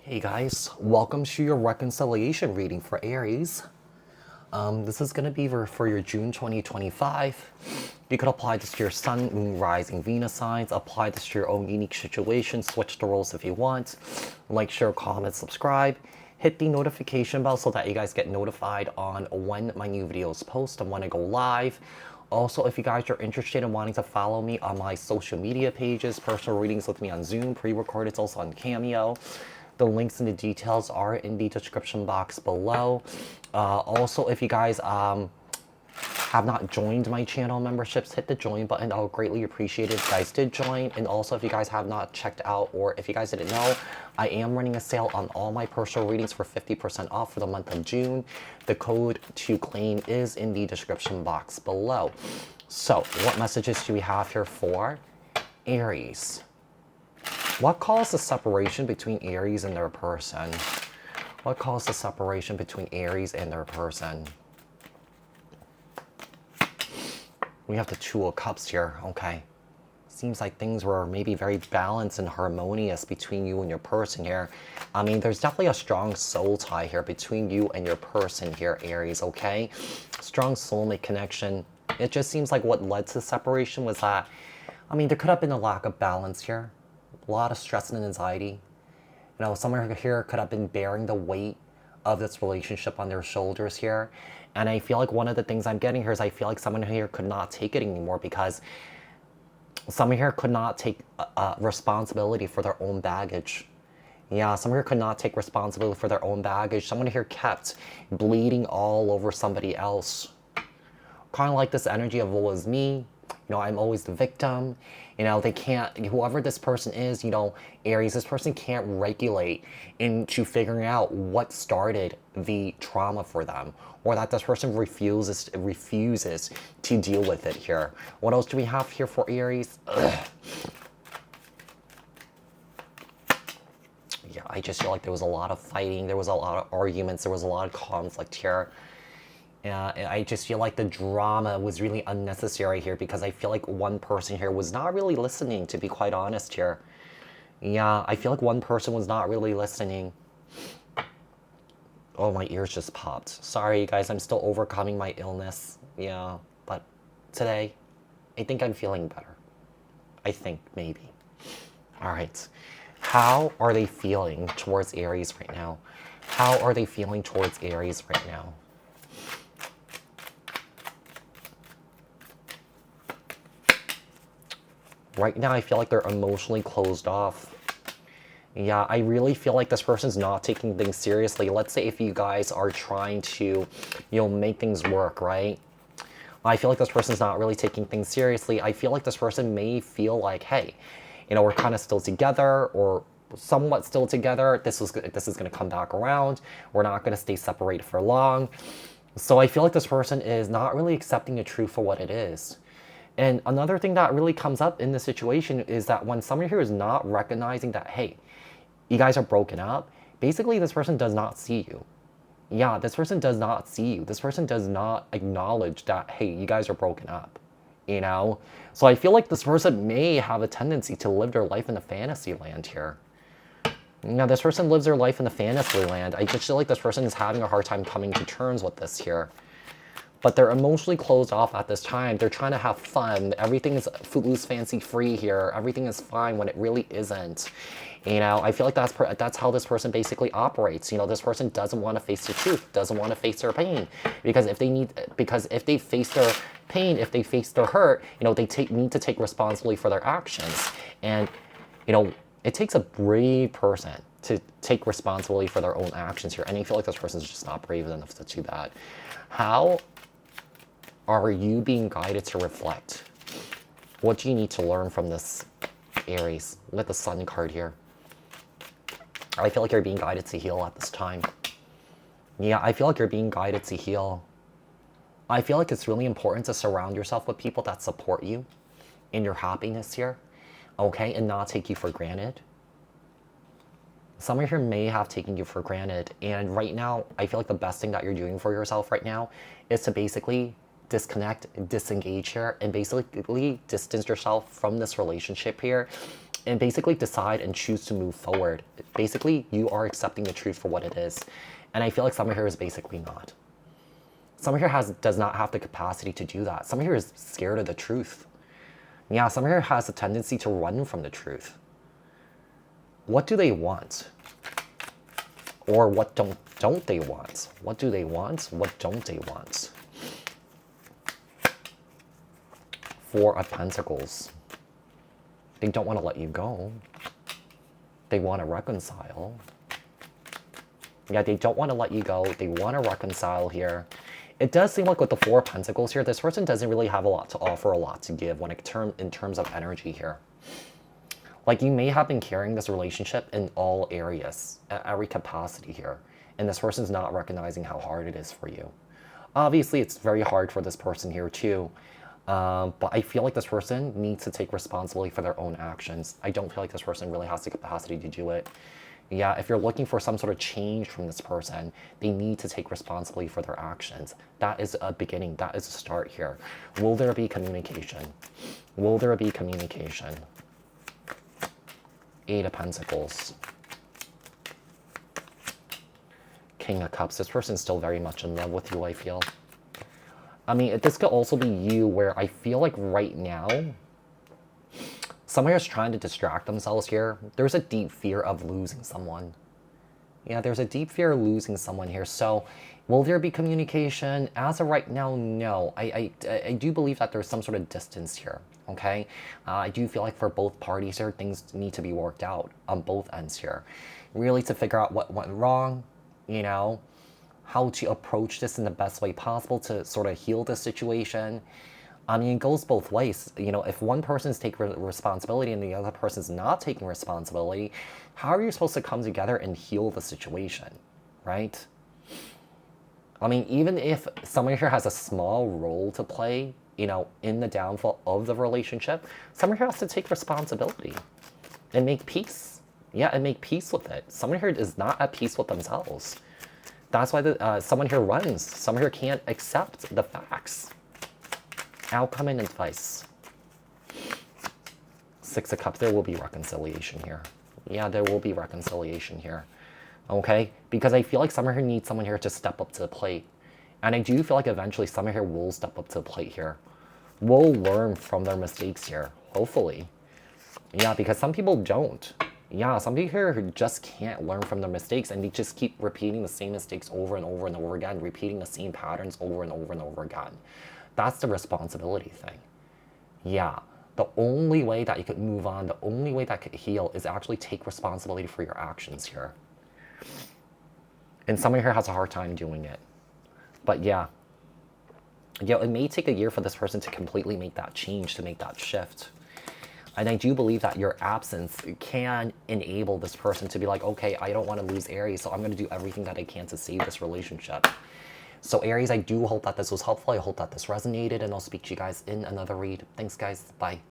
Hey guys, welcome to your reconciliation reading for Aries. This is going to be for your June 2025. You could apply this to your Sun, Moon, Rising, Venus signs. Apply this to your own unique situation. Switch the roles if you want. Like, share, comment, subscribe. Hit the notification bell so that you guys get notified on when my new videos post and when I go live. Also, if you guys are interested in wanting to follow me on my social media pages, personal readings with me on Zoom, pre-recorded, also on Cameo. The links and the details are in the description box below. Also, if you guys have not joined my channel memberships, hit the join button. I'll greatly appreciate it if you guys did join. And also, if you guys have not checked out, or if you guys didn't know, I am running a sale on all my personal readings for 50% off for the month of June. The code to claim is in the description box below. So, what messages do we have here for Aries? What caused the separation between Aries and their person? What caused the separation between Aries and their person? We have the Two of Cups here. Okay. Seems like things were maybe very balanced and harmonious between you and your person here. I mean, there's definitely a strong soul tie here between you and your person here, Aries, okay? Strong soulmate connection. It just seems like what led to separation was that, I mean, there could have been a lack of balance here. A lot of stress and anxiety. You know, someone here could have been bearing the weight of this relationship on their shoulders here. And I feel like one of the things I'm getting here is I feel like someone here could not take it anymore because someone here could not take responsibility for their own baggage. Yeah, someone here could not take responsibility for their own baggage. Someone here kept bleeding all over somebody else. Kind of like this energy of woe is me. You know, I'm always the victim. You know, they can't, whoever this person is, you know, Aries, this person can't regulate into figuring out what started the trauma for them, or that this person refuses to deal with it here. What else do we have here for Aries? Ugh. Yeah, I just feel like there was a lot of fighting. There was a lot of arguments. There was a lot of conflict here. I just feel like the drama was really unnecessary here because I feel like one person here was not really listening, to be quite honest here. Yeah, I feel like one person was not really listening. Oh, my ears just popped. Sorry, you guys, I'm still overcoming my illness. Yeah, but today, I think I'm feeling better. I think, maybe. All right. How are they feeling towards Aries right now? How are they feeling towards Aries right now? Right now, I feel like they're emotionally closed off. Yeah, I really feel like this person's not taking things seriously. Let's say if you guys are trying to, you know, make things work, right? I feel like this person's not really taking things seriously. I feel like this person may feel like, hey, you know, we're kind of still together, or somewhat still together. This is going to come back around. We're not going to stay separated for long. So I feel like this person is not really accepting the truth for what it is. And another thing that really comes up in this situation is that when someone here is not recognizing that, hey, you guys are broken up, basically this person does not see you. Yeah, this person does not see you. This person does not acknowledge that, hey, you guys are broken up, you know? So I feel like this person may have a tendency to live their life in the fantasy land here. Now, this person lives their life in the fantasy land. I just feel like this person is having a hard time coming to terms with this here. But they're emotionally closed off at this time. They're trying to have fun. Everything is footloose, fancy free here. Everything is fine when it really isn't. You know, I feel like that's how this person basically operates. You know, this person doesn't want to face the truth, doesn't want to face their pain. Because if they face their pain, if they face their hurt, you know, they need to take responsibility for their actions. And, you know, it takes a brave person to take responsibility for their own actions here. And I feel like this person's just not brave enough to do that. How are you being guided to reflect? What do you need to learn from this, Aries? With the Sun card here. I feel like you're being guided to heal at this time. Yeah, I feel like you're being guided to heal. I feel like it's really important to surround yourself with people that support you in your happiness here, okay, and not take you for granted. Someone here may have taken you for granted, and right now, I feel like the best thing that you're doing for yourself right now is to basically disconnect, disengage here, and basically distance yourself from this relationship here and basically decide and choose to move forward. Basically, you are accepting the truth for what it is. And I feel like someone here is basically not. Someone here does not have the capacity to do that. Someone here is scared of the truth. Yeah, someone here has a tendency to run from the truth. What do they want? Or what don't they want? What do they want? What don't they want? Four of Pentacles. They don't want to let you go. They want to reconcile. Yeah, they don't want to let you go. They want to reconcile here. It does seem like with the Four of Pentacles here, this person doesn't really have a lot to offer, a lot to give when in terms of energy here. Like, you may have been carrying this relationship in all areas, at every capacity here. And this person's not recognizing how hard it is for you. Obviously, it's very hard for this person here too. But I feel like this person needs to take responsibility for their own actions. I don't feel like this person really has the capacity to do it. Yeah, if you're looking for some sort of change from this person, they need to take responsibility for their actions. That is a beginning. That is a start here. Will there be communication? Will there be communication? Eight of Pentacles. King of Cups. This person's still very much in love with you, I feel. I mean, this could also be you, where I feel like right now, someone is trying to distract themselves here. There's a deep fear of losing someone. Yeah, there's a deep fear of losing someone here. So, will there be communication? As of right now, no. I do believe that there's some sort of distance here, okay? I do feel like for both parties here, things need to be worked out on both ends here. Really to figure out what went wrong, you know, how to approach this in the best way possible to sort of heal the situation. I mean, it goes both ways. You know, if one person's taking responsibility and the other person's not taking responsibility, how are you supposed to come together and heal the situation, right? I mean, even if someone here has a small role to play, you know, in the downfall of the relationship, someone here has to take responsibility and make peace. Yeah, and make peace with it. Someone here is not at peace with themselves. That's why someone here runs. Someone here can't accept the facts. Outcome and advice. Six of Cups. There will be reconciliation here. Yeah, there will be reconciliation here. Okay? Because I feel like someone here needs someone here to step up to the plate. And I do feel like eventually someone here will step up to the plate here. Will learn from their mistakes here. Hopefully. Yeah, because some people don't. Yeah, some people here who just can't learn from their mistakes, and they just keep repeating the same mistakes over and over and over again, repeating the same patterns over and over and over again. That's the responsibility thing. Yeah, the only way that you could move on, the only way that could heal is actually take responsibility for your actions here. And someone here has a hard time doing it. But yeah, it may take a year for this person to completely make that change, to make that shift. And I do believe that your absence can enable this person to be like, okay, I don't want to lose Aries, so I'm going to do everything that I can to save this relationship. So Aries, I do hope that this was helpful. I hope that this resonated, and I'll speak to you guys in another read. Thanks, guys. Bye.